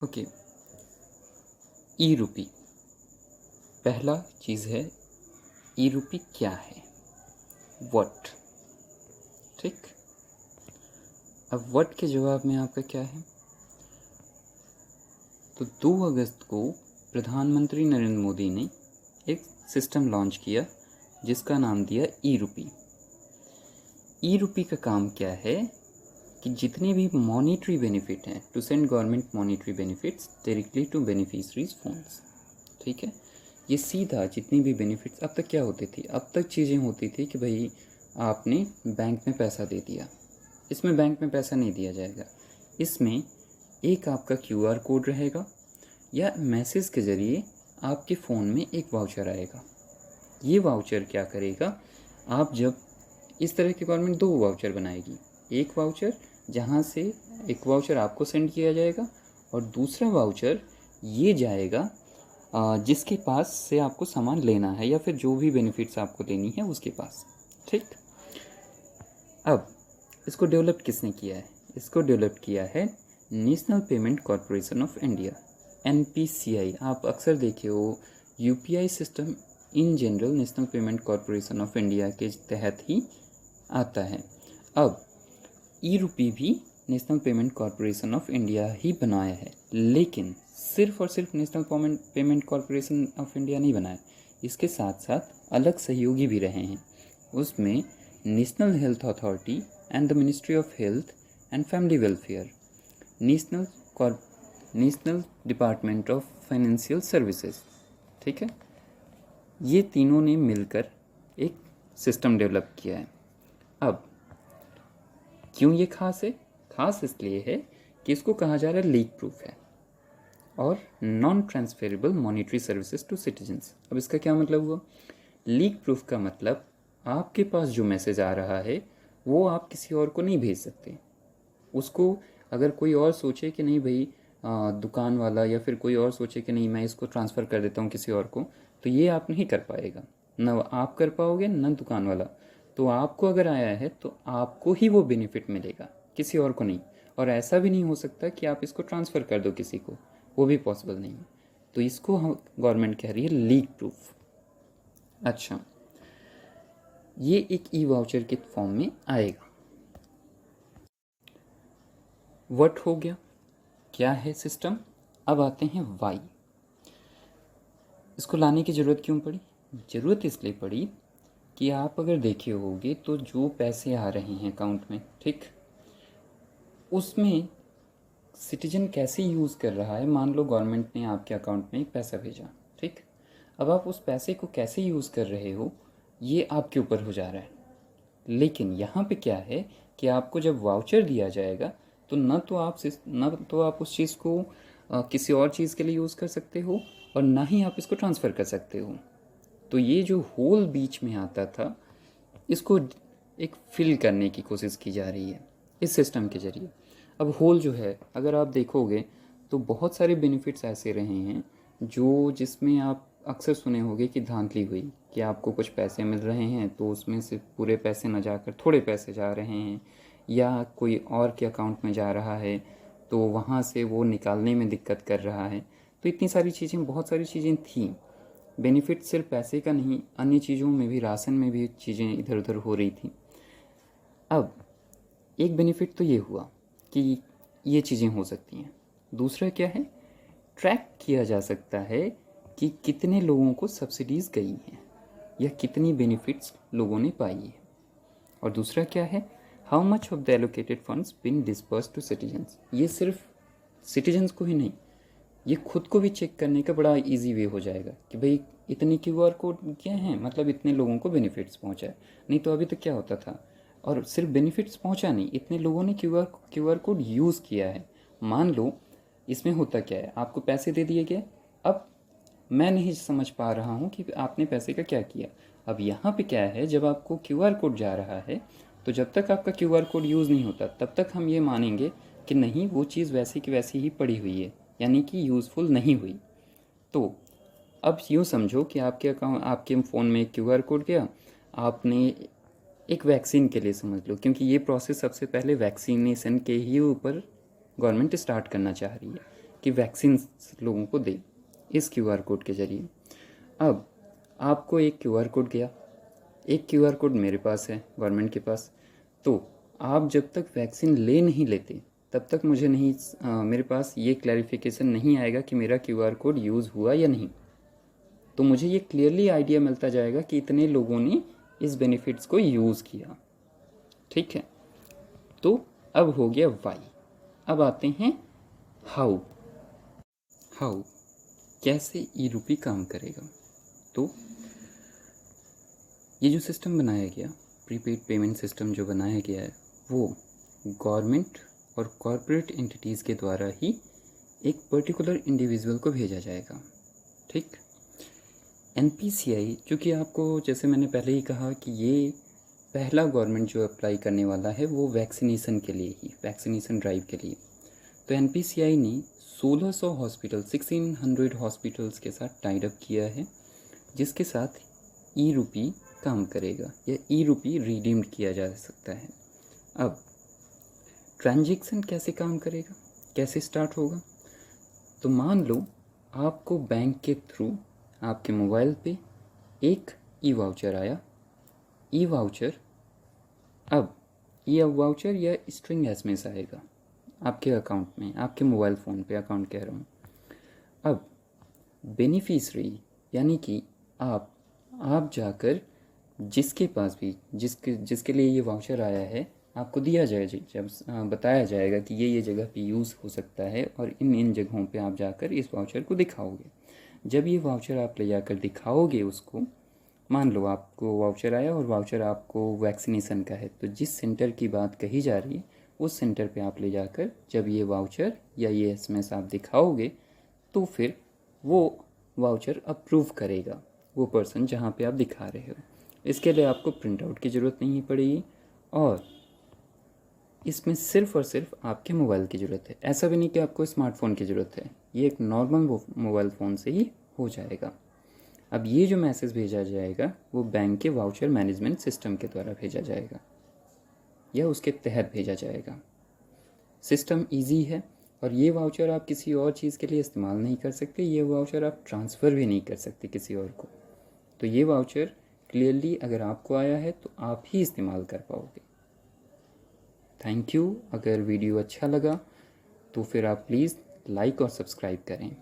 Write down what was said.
Okay, ई रूपी पहला चीज़ है। ई रूपी क्या है, व्हाट। ठीक, अब व्हाट के जवाब में आपका क्या है? तो 2 अगस्त को प्रधानमंत्री नरेंद्र मोदी ने एक सिस्टम लॉन्च किया जिसका नाम दिया ई रूपी। ई रूपी का काम क्या है कि जितने भी मॉनिटरी बेनिफिट हैं, to send government monetary benefits directly to beneficiaries phones. ठीक है, ये सीधा जितनी भी बेनिफिट्स अब तक क्या होती थी, अब तक चीज़ें होती थी कि भाई आपने बैंक में पैसा दे दिया, इसमें बैंक में पैसा नहीं दिया जाएगा। इसमें एक आपका क्यूआर कोड रहेगा या मैसेज के ज़रिए आपके फ़ोन में एक वाउचर आएगा। ये वाउचर क्या करेगा, आप जब इस तरह की गवर्नमेंट 2 वाउचर बनाएगी, एक वाउचर जहाँ से एक वाउचर आपको सेंड किया जाएगा और दूसरा वाउचर ये जाएगा जिसके पास से आपको सामान लेना है या फिर जो भी बेनिफिट्स आपको लेनी है उसके पास। ठीक, अब इसको डेवलप किसने किया है? इसको डेवलप किया है National Payment Corporation of India, NPCI। आप अक्सर देखे हो UPI system in general National Payment Corporation of India के तहत ही आता है। अब ई रूपी भी National Payment Corporation of India ही बनाया है, लेकिन सिर्फ और सिर्फ National Payment Corporation of India नहीं बनाया, इसके साथ साथ अलग सहयोगी भी रहे हैं। उसमें national health authority and the ministry of health and family welfare, national department of financial services, ठीक है, ये तीनों ने मिलकर एक सिस्टम डेवलप किया है। अब क्यों ये खास है? खास इसलिए है कि इसको कहा जा रहा है लीक प्रूफ है और non transferable monetary services to citizens. अब इसका क्या मतलब हुआ? लीक प्रूफ का मतलब आपके पास जो मैसेज आ रहा है वो आप किसी और को नहीं भेज सकते। उसको अगर कोई और सोचे कि नहीं भाई दुकान वाला या फिर कोई और सोचे कि नहीं मैं इसको ट्रांसफ़र कर देता हूँ किसी और को, तो ये आप नहीं कर पाएगा, न आप कर पाओगे न दुकान वाला। तो आपको अगर आया है तो आपको ही वो बेनिफिट मिलेगा, किसी और को नहीं। और ऐसा भी नहीं हो सकता कि आप इसको ट्रांसफ़र कर दो किसी को, वो भी पॉसिबल नहीं है। तो इसको हम गवर्नमेंट कह रही है लीक प्रूफ। अच्छा, ये एक ई वाउचर के फॉर्म में आएगा। व्हाट हो गया, क्या है सिस्टम। अब आते हैं वाई। इसको लाने की ज़रूरत क्यों पड़ी? ज़रूरत इसलिए पड़ी कि आप अगर देखे होगे तो जो पैसे आ रहे हैं अकाउंट में, ठीक, उसमें सिटीजन कैसे यूज़ कर रहा है। मान लो गवर्नमेंट ने आपके अकाउंट में एक पैसा भेजा, ठीक, अब आप उस पैसे को कैसे यूज़ कर रहे हो ये आपके ऊपर हो जा रहा है। लेकिन यहाँ पे क्या है कि आपको जब वाउचर दिया जाएगा तो न तो आप उस चीज़ को किसी और चीज़ के लिए यूज़ कर सकते हो और ना ही आप इसको ट्रांसफ़र कर सकते हो। तो ये जो होल बीच में आता था, इसको एक फिल करने की कोशिश की जा रही है इस सिस्टम के ज़रिए। अब होल जो है, अगर आप देखोगे तो बहुत सारे बेनिफिट्स ऐसे रहे हैं जो जिसमें आप अक्सर सुने होंगे कि धांधली हुई कि आपको कुछ पैसे मिल रहे हैं तो उसमें से पूरे पैसे न जाकर थोड़े पैसे जा रहे हैं, या कोई और के अकाउंट में जा रहा है तो वहाँ से वो निकालने में दिक्कत कर रहा है। तो इतनी सारी चीज़ें, बहुत सारी चीज़ें थी। बेनिफिट सिर्फ पैसे का नहीं, अन्य चीज़ों में भी, राशन में भी चीज़ें इधर उधर हो रही थी। अब एक बेनिफिट तो ये हुआ कि ये चीज़ें हो सकती हैं। दूसरा क्या है, ट्रैक किया जा सकता है कि कितने लोगों को सब्सिडीज़ गई हैं या कितनी बेनिफिट्स लोगों ने पाई है। और दूसरा क्या है, how much of the allocated funds been disperse to citizens. ये सिर्फ सिटीजन्स को ही नहीं, ये खुद को भी चेक करने का बड़ा इजी वे हो जाएगा कि भाई इतने क्यूआर कोड क्या हैं, मतलब इतने लोगों को बेनिफिट्स पहुंचा है। नहीं तो अभी तक क्या होता था, और सिर्फ बेनिफिट्स पहुंचा नहीं, इतने लोगों ने क्यूआर कोड यूज़ किया है। मान लो इसमें होता क्या है, आपको पैसे दे दिए गए, अब मैं नहीं समझ पा रहा हूँ कि आपने पैसे का क्या किया। अब यहाँ पे क्या है, जब आपको क्यूआर कोड जा रहा है तो जब तक आपका क्यूआर कोड यूज़ नहीं होता तब तक हम ये मानेंगे कि नहीं, वो चीज़ वैसी की वैसी ही पड़ी हुई है, यानी कि यूज़फुल नहीं हुई। तो अब यूँ समझो कि आपके फ़ोन में क्यूआर कोड गया, आपने एक वैक्सीन के लिए समझ लो, क्योंकि ये प्रोसेस सबसे पहले वैक्सीनेशन के ही ऊपर गवर्नमेंट स्टार्ट करना चाह रही है कि वैक्सीन लोगों को दे इस QR कोड के ज़रिए। अब आपको एक QR कोड गया, एक QR कोड मेरे पास है गवर्नमेंट के पास, तो आप जब तक वैक्सीन ले नहीं लेते तब तक मुझे नहीं मेरे पास ये क्लैरिफिकेशन नहीं आएगा कि मेरा QR कोड यूज़ हुआ या नहीं। तो मुझे ये क्लियरली आइडिया मिलता जाएगा कि इतने लोगों ने इस बेनिफिट्स को यूज़ किया। ठीक है, तो अब हो गया वाई। अब आते हैं हाउ। कैसे ई-रूपी काम करेगा। तो ये जो सिस्टम बनाया गया, प्रीपेड पेमेंट सिस्टम जो बनाया गया है, वो गवर्नमेंट और कॉरपोरेट एंटिटीज़ के द्वारा ही एक पर्टिकुलर इंडिविजुअल को भेजा जाएगा। ठीक, NPCI, चूँकि आपको जैसे मैंने पहले ही कहा कि ये पहला गवर्नमेंट जो अप्लाई करने वाला है वो वैक्सीनेशन के लिए ही, वैक्सीनेशन ड्राइव के लिए। तो NPCI ने 1600 हॉस्पिटल, 1600 हॉस्पिटल्स के साथ टाइड अप किया है, जिसके साथ ई-रूपी काम करेगा या ई-रूपी रिडीम्ड किया जा सकता है। अब ट्रांजैक्शन कैसे काम करेगा, कैसे स्टार्ट होगा। तो मान लो आपको बैंक के थ्रू आपके मोबाइल पे एक ई-वाउचर आया। ई-वाउचर, अब ये वाउचर या स्ट्रिंग एसएमएस आएगा आपके अकाउंट में, आपके मोबाइल फ़ोन पे अकाउंट कह रहा हूँ। अब बेनिफिशरी यानी कि आप जाकर जिसके पास भी जिसके लिए ये वाउचर आया है, आपको दिया जाए, जब बताया जाएगा कि ये जगह पे यूज़ हो सकता है और इन जगहों पे आप जाकर इस वाउचर को दिखाओगे। जब ये वाउचर आप ले जाकर दिखाओगे उसको, मान लो आपको वाउचर आया और वाउचर आपको वैक्सीनेशन का है, तो जिस सेंटर की बात कही जा रही है उस सेंटर पे आप ले जाकर जब ये वाउचर या ये एसएमएस आप दिखाओगे, तो फिर वो वाउचर अप्रूव करेगा वो पर्सन जहाँ पे आप दिखा रहे हो। इसके लिए आपको प्रिंट आउट की ज़रूरत नहीं पड़ेगी और इसमें सिर्फ़ और सिर्फ आपके मोबाइल की ज़रूरत है। ऐसा भी नहीं कि आपको स्मार्टफ़ोन की ज़रूरत है, ये एक नॉर्मल मोबाइल फ़ोन से ही हो जाएगा। अब ये जो मैसेज भेजा जाएगा वो बैंक के वाउचर मैनेजमेंट सिस्टम के द्वारा भेजा जाएगा या उसके तहत भेजा जाएगा। सिस्टम इजी है और ये वाउचर आप किसी और चीज़ के लिए इस्तेमाल नहीं कर सकते, ये वाउचर आप ट्रांसफ़र भी नहीं कर सकते किसी और को। तो ये वाउचर क्लियरली अगर आपको आया है तो आप ही इस्तेमाल कर पाओगे। Thank you. अगर वीडियो अच्छा लगा तो फिर आप प्लीज़ लाइक और सब्सक्राइब करें।